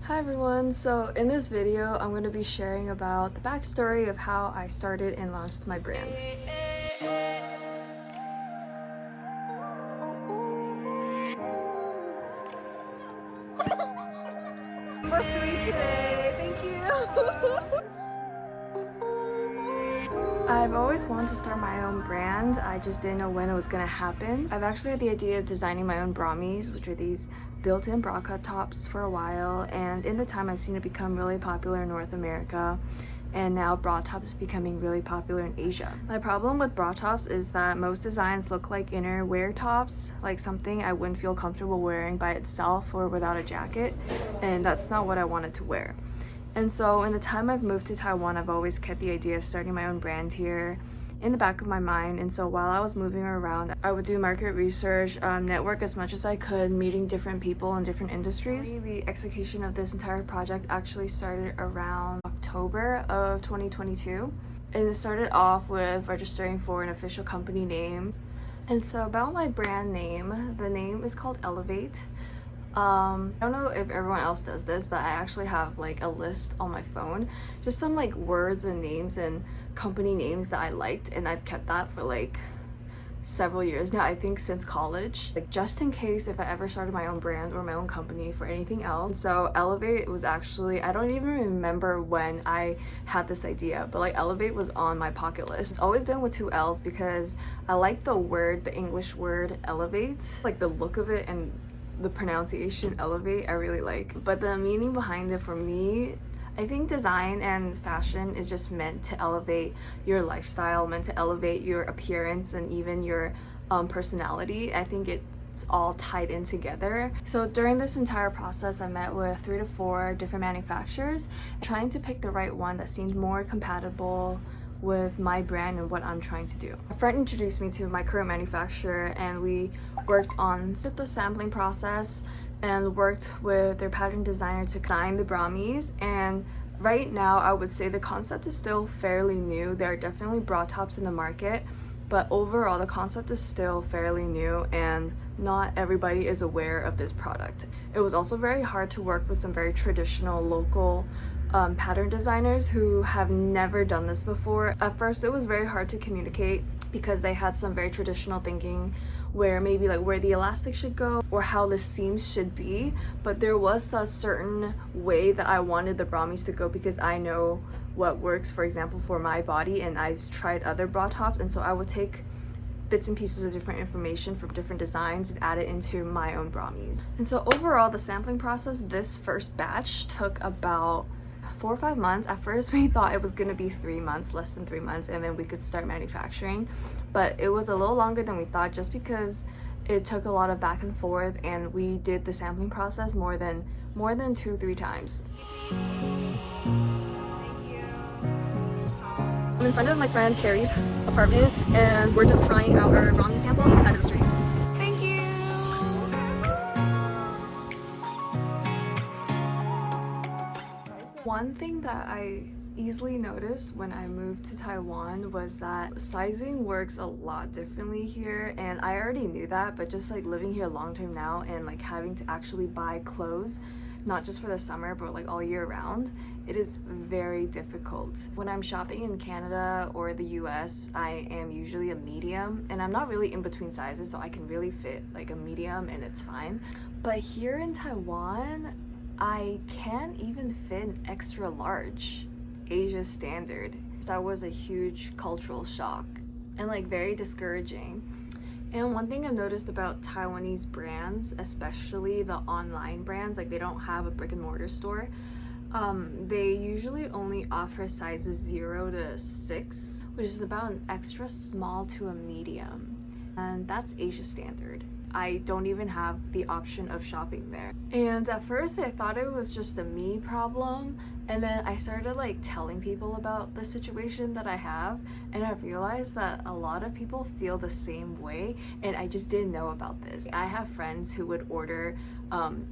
Hi everyone, so in this video I'm going to be sharing about the backstory of how I started and launched my brand. Number 3 today, thank you! I've always wanted to start my own brand, I just didn't know when it was going to happen. I've actually had the idea of designing my own brahmis, which are these built-in bra cut tops, for a while, and in the time I've seen it become really popular in North America, and now bra tops is becoming really popular in Asia. My problem with bra tops is that most designs look like inner wear tops, like something I wouldn't feel comfortable wearing by itself or without a jacket, and that's not what I wanted to wear. And so in the time I've moved to Taiwan, I've always kept the idea of starting my own brand here in the back of my mind. And so while I was moving around, I would do market research, network as much as I could, meeting different people in different industries. The execution of this entire project actually started around October of 2022. And it started off with registering for an official company name. And so about my brand name, the name is called Ellevate. I don't know if everyone else does this, but I actually have like a list on my phone, just some like words and names and company names that I liked, and I've kept that for like several years now, I think since college, like just in case if I ever started my own brand or my own company for anything else. So Ellevate was actually, I don't even remember when I had this idea, but like Ellevate was on my pocket list. It's always been with 2 L's because I like the word, the English word elevate, like the look of it and the pronunciation elevate I really like, but the meaning behind it for me, I think design and fashion is just meant to elevate your lifestyle, meant to elevate your appearance and even your personality. I think it's all tied in together. So during this entire process, I met with 3 to 4 different manufacturers, trying to pick the right one that seemed more compatible with my brand and what I'm trying to do. A friend introduced me to my current manufacturer, and we worked on the sampling process and worked with their pattern designer to design the brahmis. And right now I would say the concept is still fairly new. There are definitely bra tops in the market, but overall the concept is still fairly new and not everybody is aware of this product. It was also very hard to work with some very traditional local pattern designers who have never done this before. At first it was very hard to communicate because they had some very traditional thinking where maybe like where the elastic should go or how the seams should be, but there was a certain way that I wanted the brahmis to go because I know what works, for example, for my body, and I've tried other bra tops, and so I would take bits and pieces of different information from different designs and add it into my own brahmis. And so overall the sampling process, this first batch took about 4 or 5 months. At first we thought it was gonna be 3 months, less than 3 months, and then we could start manufacturing, but it was a little longer than we thought just because it took a lot of back and forth, and we did the sampling process more than 2-3 times. I'm in front of my friend Carrie's apartment, and we're just trying out our brahmi samples on the side of the street. Thank you! One thing that I easily noticed when I moved to Taiwan was that sizing works a lot differently here, and I already knew that, but just like living here long term now and like having to actually buy clothes, not just for the summer but like all year round, it is very difficult. When I'm shopping in Canada or the US, I am usually a medium, and I'm not really in between sizes, so I can really fit like a medium and it's fine. But here in Taiwan, I can't even fit an extra large, Asia standard. That was a huge cultural shock and like very discouraging. And one thing I've noticed about Taiwanese brands, especially the online brands, like they don't have a brick and mortar store, they usually only offer sizes 0 to 6, which is about an extra small to a medium, and that's Asia standard. I don't even have the option of shopping there. And at first I thought it was just a me problem, and then I started like telling people about the situation that I have, and I've realized that a lot of people feel the same way, and I just didn't know about this. I have friends who would order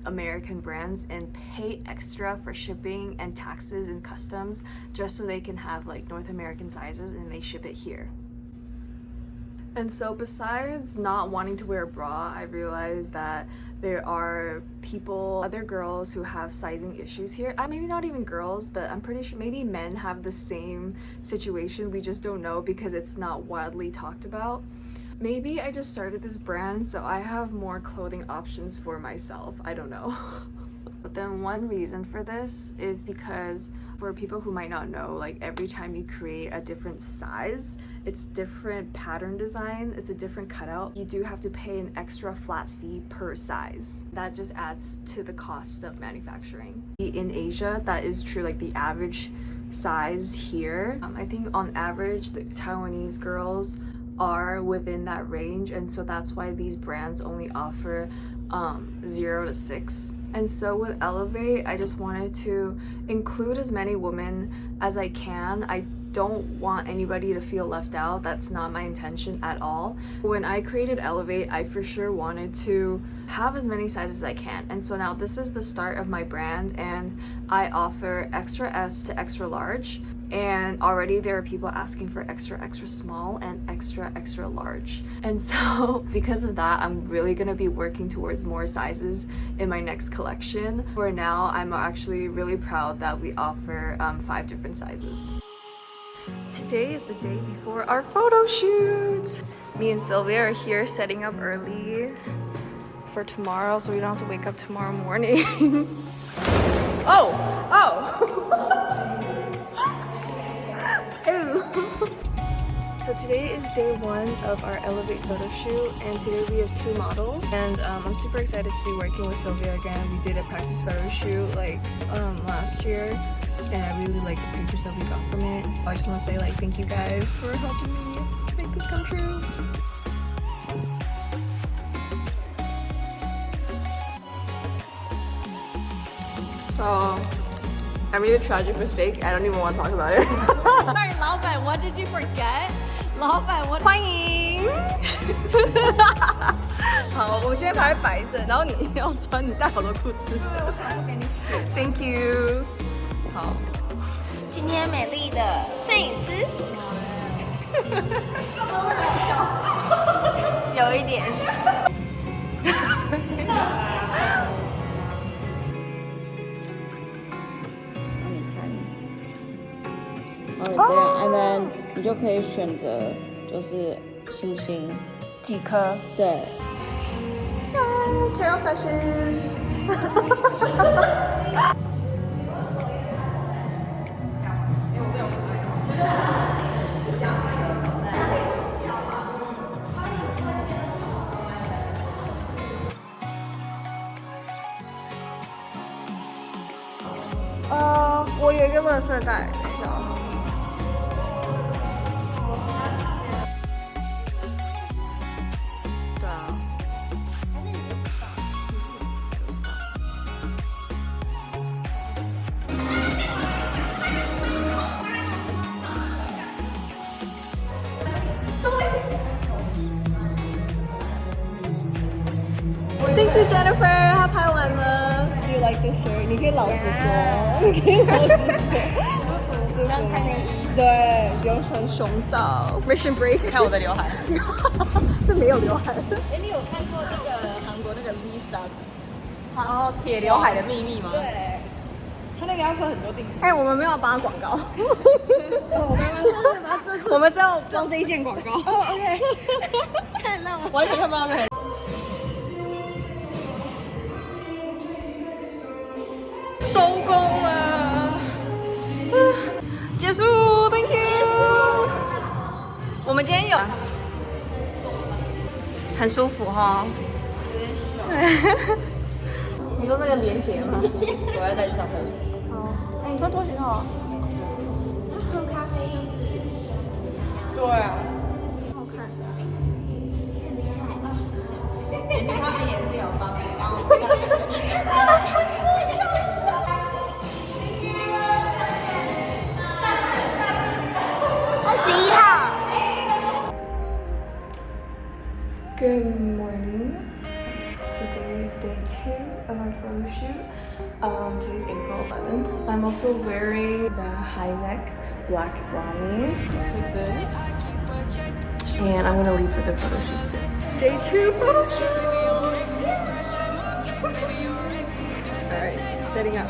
American brands and pay extra for shipping and taxes and customs just so they can have like North American sizes, and they ship it here. And so besides not wanting to wear a bra, I realized that there are people, other girls who have sizing issues here. Maybe not even girls, but I'm pretty sure maybe men have the same situation. We just don't know because it's not widely talked about. Maybe I just started this brand so I have more clothing options for myself. I don't know. But then one reason for this is because for people who might not know, like every time you create a different size, it's different pattern design, it's a different cutout. You do have to pay an extra flat fee per size. That just adds to the cost of manufacturing. In Asia, that is true, like the average size here. I think on average, the Taiwanese girls are within that range, and so that's why these brands only offer 0 to 6. And so with Ellevate, I just wanted to include as many women as I can. I don't want anybody to feel left out. That's not my intention at all. When I created Ellevate, I for sure wanted to have as many sizes as I can. And so now this is the start of my brand, and I offer extra S to extra large. And already there are people asking for extra small and extra large. And so because of that, I'm really gonna be working towards more sizes in my next collection. For now, I'm actually really proud that we offer 5 different sizes. Today is the day before our photo shoot. Me and Sylvia are here setting up early for tomorrow so we don't have to wake up tomorrow morning. Oh! So today is day 1 of our Ellevate photo shoot, and today we have 2 models, and I'm super excited to be working with Sylvia again. We did a practice photo shoot like last year, and I really like the pictures that we got from it. I just want to say thank you guys for helping me make this come true. So I made a tragic mistake. I don't even want to talk about it. Sorry, 老板, what did you forget? 老板, what? 欢迎。好，我先排白色，然后你要穿你带好多裤子。对，我想要给你选。Thank you。好。今天美丽的摄影师。有一点。这样 ，and then 你就可以选择就是星星几颗？对。Carol session。我有一个垃圾袋，等一下啊。对啊。Thank you, Jennifer. 她拍完了。Do you like this shirt? 你可以老实说，你可以老实说。舒服，不要穿内衣。对，不用穿胸罩。Mission Break。看我的刘海。是没有刘海的。哎，你有看过那个韩国那个 Lisa？ 哦，铁刘海的秘密吗？对。他那个要喝很多定时。哎，我们没有帮他广告。我们是要装这一件广告。哦 ，OK。太浪了，完全看不到任何。收工了，结束 ，Thank you。我们今天有很舒服哈。你说那个连结吗？我要带去上厕所。好，哎，你穿拖鞋就好。喝咖啡又是对啊。好看的，很厉害哦，谢谢。他们也是有帮我。Good morning. Today is day 2 of our photo shoot. Today's April 11th. I'm also wearing the high neck black brownie. Like this. and I'm gonna leave for the photo shoot soon. Day 2 photo shoot. Alright, setting up.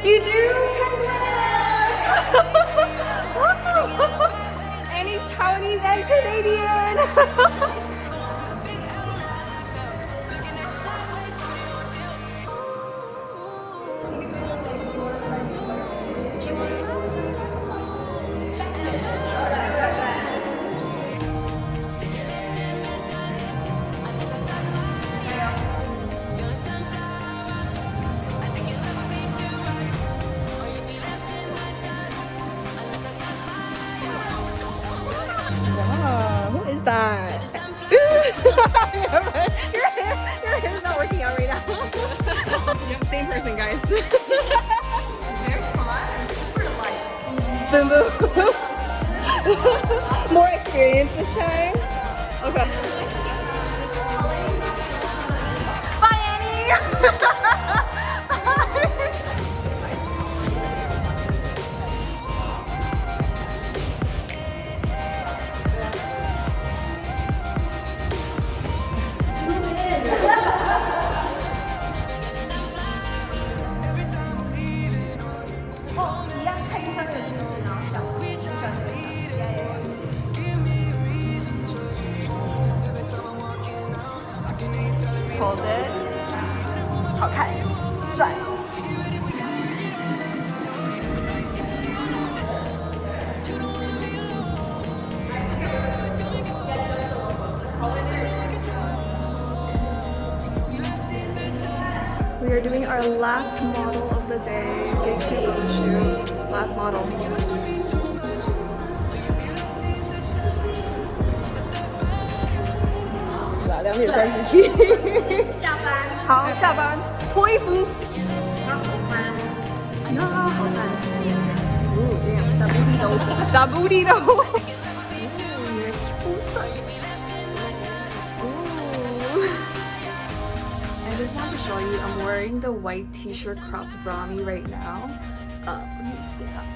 You do? Congrats! And he's Taiwanese and Canadian! Who is that? Your hair's not working out right now. Yep, same person, guys. It's very fun and super light. Boom boom. More experience this time. Okay. Bye, Annie. Hold it. 好看，帅。We are doing our last model of the day. Day 2 photo shoot. Last model. 2点37。下班，好，下班，脱衣服。超喜欢，有什么好看的？这样，打不地都，打不地都。肤色。I just want to show you, I'm wearing the white t-shirt cropped brami right now. Let me stand up.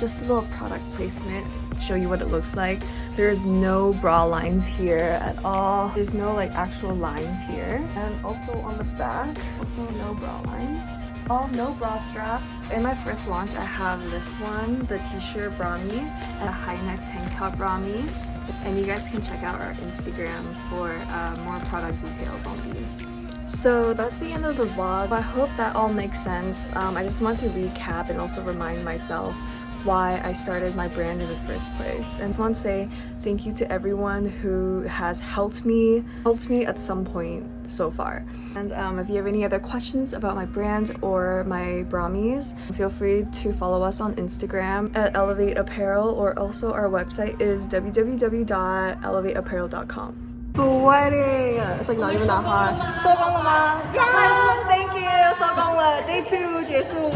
Just a little product placement, show you what it looks like. There's no bra lines here at all. There's no like actual lines here. And also on the back, also no bra lines. No bra straps. In my first launch, I have this one, the t-shirt brami, and a high neck tank top brami. And you guys can check out our Instagram for more product details on these. So that's the end of the vlog. I hope that all makes sense. I just want to recap and also remind myself why I started my brand in the first place. And I just want to say thank you to everyone who has helped me at some point so far. And if you have any other questions about my brand or my bramis, feel free to follow us on Instagram at ellevateapparel, or also our website is www.ellevateapparel.com. Sweating. It's like not even that hot. 收工了吗？ Yeah, thank you. 收工了。Day 2结束。